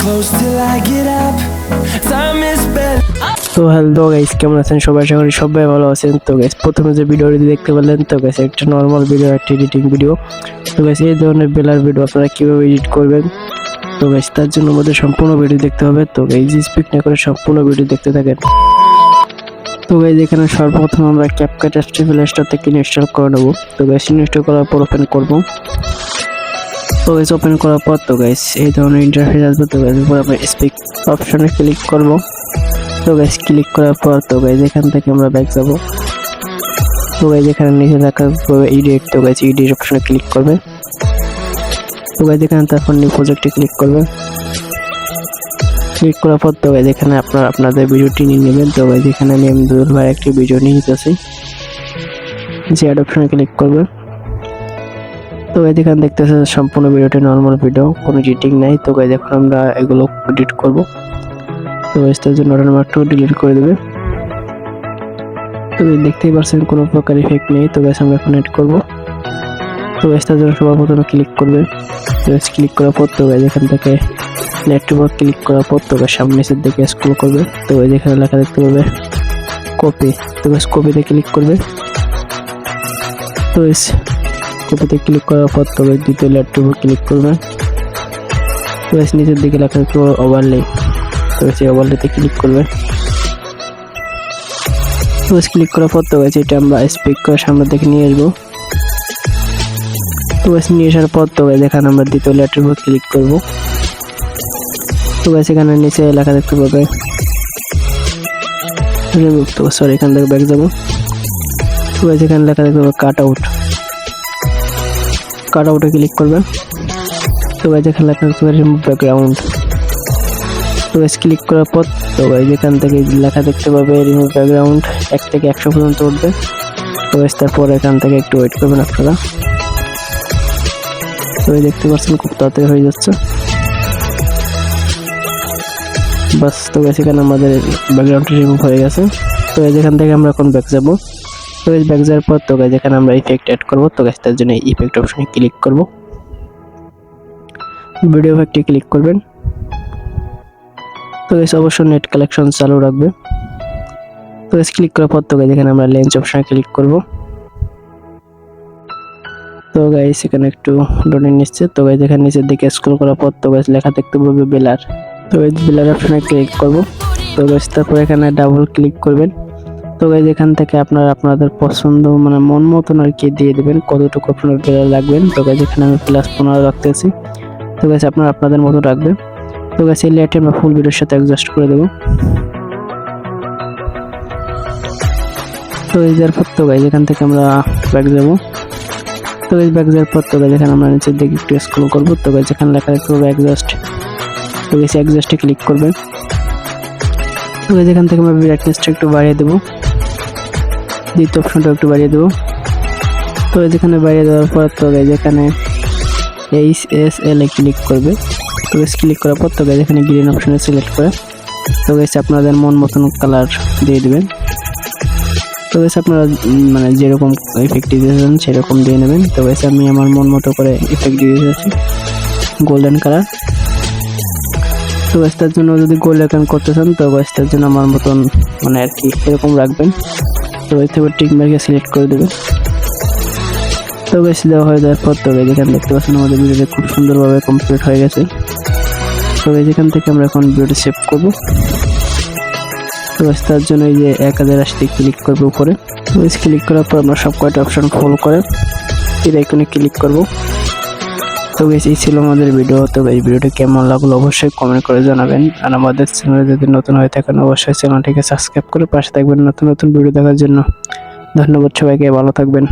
close till I get up. Time is better. তো hello guys, কেমন আছেন সবাই? আশা করি সবাই ভালো আছেন। তো গাইস, প্রথমে যে ভিডিওটি দেখতে পেলেন, তো গাইস একটা নরমাল ভিডিও, একটা এডিটিং ভিডিও। তো গাইস, এই ধরনের বেলার ভিডিও আপনারা কিভাবে এডিট করবেন, তো গাইস তার জন্য আমাদের সম্পূর্ণ ভিডিও দেখতে হবে। তো গাইস, স্কিপ না করে সম্পূর্ণ ভিডিও দেখতে থাকেন। তো গাইস, এখানে সর্বপ্রথম আমরা ক্যাপকাট স্টোর থেকে ইনস্টল করে নেব। তো গাইস, ইনস্টল করার পর ওপেন করব। তো গাইস, ওপেন করার পর তো গাইস এই ধরনের ইন্টারফেস আসবে। তো গাইস, এরপর আমরা স্পিক অপশনে ক্লিক করব। তো গাইস, ক্লিক করার পর তো গাইস এখান থেকে আমরা ব্যাক যাব। তো গাইস, এখানে নিচে লেখা হবে এডিট। তো গাইস, এডিট অপশনে ক্লিক করবে। তো গাইস, এখানে তারপর নিউ প্রজেক্টে ক্লিক করবে। ক্লিক করার পর তো গাইস এখানে আপনাদের ভিডিওটি নিয়ে নেবেন। তো গাইস, এখানে আমি দুল ভাই একটি ভিডিও নিয়ে নিতেছি, যে অ্যাড অপশনে ক্লিক করবে। তো গাইস, এখানে দেখতেছেন সম্পূর্ণ ভিডিওটি নরমাল ভিডিও, কোনো এডিটিং নাই। তো গাইস, এখন আমরা এগুলো এডিট করব। তো গাইস, তার জন্য অটোমেটিক ডিলিট করে দেবে। তো দেখতেই পাচ্ছেন কোনো প্রকার ইফেক্ট নেই। তো গাইস, আমরা এখন এড করব। তো গাইস, তার জন্য সবার প্রথমে ক্লিক করবে। তো গাইস, ক্লিক করার পর তো গাইস এখান থেকে নেটওয়ার্ক ক্লিক করার পর তো গাইস সামনে নিচের দিকে স্ক্রল করবে। তো গাইস, এখানে লেখা দেখতে পাবে কপি। তো গাইস, কপিতে ক্লিক করবে। তো গাইস, কপিতে ক্লিক করার পর তো গাইস দ্বিতীয় লেয়ারটির ক্লিক করবে। তো গাইস, নিচের দিকে লেখা দেখতে পাবে ওভারলে। তো গাইস, এই ওভারলেতে ক্লিক করবে। তো গাইস, ক্লিক করার পর তো গাইস এটা আমরা স্পিক করে সামনে দিকে নিয়ে আসবো। তো গাইস, নিয়ে আসার পর তো গাইস এখানে আমরা দ্বিতীয় লেয়ারটির উপর ক্লিক করব। তো গাইস, এখানে নিচে লেখা দেখতে পাবে রিমুভ। তো সরি, এখান থেকে ব্যাক যাব। তো গাইস, এখানে লেখা দেখতে পাবে কাট আউট। কাট আউটে ক্লিক করবেন। তো গাইস, এখানে লেখা দেখতে পাবে রিমুভ ব্যাকগ্রাউন্ড। তো গাইস, ক্লিক করার পর তো গাইস এখান থেকে লেখা দেখতে পাবে রিমুভ ব্যাকগ্রাউন্ড 1 থেকে 100 পর্যন্ত উঠবে। তো গাইস, তারপর এখান থেকে একটু ওয়েট করবেন আপনারা। তো দেখতে পাচ্ছেন খুব তাড়াতাড়ি হয়ে যাচ্ছে বাস। তো গাইস, এখানে আমাদের ব্যাকগ্রাউন্ডটা রিমুভ হয়ে গেছে। তো গাইস, এখান থেকে আমরা এখন ব্যাক যাব। তো গাইস, ব্যাক যাওয়ার পর তো গাইস এখানে আমরা ইফেক্ট অ্যাড করব। তো গাইস, তার জন্য ইফেক্ট অপশনে ক্লিক করব। ভিডিও ইফেক্টে ক্লিক করবেন। তো গাইস, অবশ্যই নেট কালেকশন চালু রাখবে। তো গাইস, ক্লিক করার পর তো গাইস এখানে আমরা লেন্স অপশনে ক্লিক করব। তো গাইস, এখানে একটু লোডিং নিচ্ছে। তো গাইস, এখানে নিচের দিকে স্ক্রল করার পর তো গাইস লেখা দেখতে পাবে বেলার। তো গাইস, বেলার অপশনে ক্লিক করব। তো গাইস, তারপর এখানে ডাবল ক্লিক করবেন। তো গাইস, এখান থেকে আপনাদের পছন্দ মানে মন মতন আর কি দিয়ে দিবেন, কতটুকু আপনার বেলার রাখবেন। তো গাইস, এখানে আমি +15 রাখতেছি। তো গাইস, আপনাদের মতো রাখবেন। তো গাইস, এই লেয়ারটি আমরা ফুল ভিডিওর সাথে অ্যাডজাস্ট করে দেব। তো এই এরপর তো গাইস এখান থেকে আমরা ব্যাক যাব। তো এই ব্যাক যাওয়ার পর তো গাইস এখানে আমরা নিচের দিকে একটু স্ক্রল করব। তো গাইস, এখানে লেখা দেখতে পাবে অ্যাডজাস্ট। তো গাইস, অ্যাডজাস্টে ক্লিক করবেন। তো গাইস, এখান থেকে আমরা ব্রাইটনেসটা একটু বাড়িয়ে দেব, দ্বিতীয় অপশনটা একটু বাড়িয়ে দেব। তো গাইস, এখানে বাড়িয়ে দেওয়ার পর তো গাইস এখানে HSL এ ক্লিক করবে। তো গাইস, ক্লিক করার পর তো গাইস এখানে গ্রিন অপশনে সিলেক্ট করে তো গাইস আপনাদের মন মতন কালার দিয়ে দিবেন। তো গাইস, আপনারা মানে যেরকম ইফেক্ট দিয়েছেন সেরকম দিয়ে নেবেন। তো গাইস, আমি আমার মন মতো করে ইফেক্ট দিয়ে দিয়েছি গোল্ডেন কালার। তো গাইস, তার জন্য যদি গোল্ডেন করতে চান তো গাইস তার জন্য আমার মতন মানে আর কি এরকম রাখবেন। তো গাইস, তারপর টিক মার্কে সিলেক্ট করে দেবেন। তো গাইস, দেওয়া হয়ে যাওয়ার পর তো গাইস এখানে দেখতে পাচ্ছেন আমাদের ভিডিওটা খুব সুন্দরভাবে কমপ্লিট হয়ে গেছে। তো গাইস, এখান থেকে আমরা এখন ভিডিওটা সেভ করব। তো গাইস, তার জন্য এই যে 1080 ক্লিক করব উপরে। তো গাইস, ক্লিক করার পর আমরা সব কয়টা অপশন ফলো করে এই আইকনে ক্লিক করব। তো গাইস, এই ছিল আমাদের ভিডিও। তো গাইস, ভিডিওটা কেমন লাগলো অবশ্যই কমেন্ট করে জানাবেন। আর আমাদের চ্যানেলে যদি নতুন হয়ে থাকেন অবশ্যই চ্যানেলটিকে সাবস্ক্রাইব করে পাশে থাকবেন নতুন নতুন ভিডিও দেখার জন্য। ধন্যবাদ সবাইকে, ভালো থাকবেন।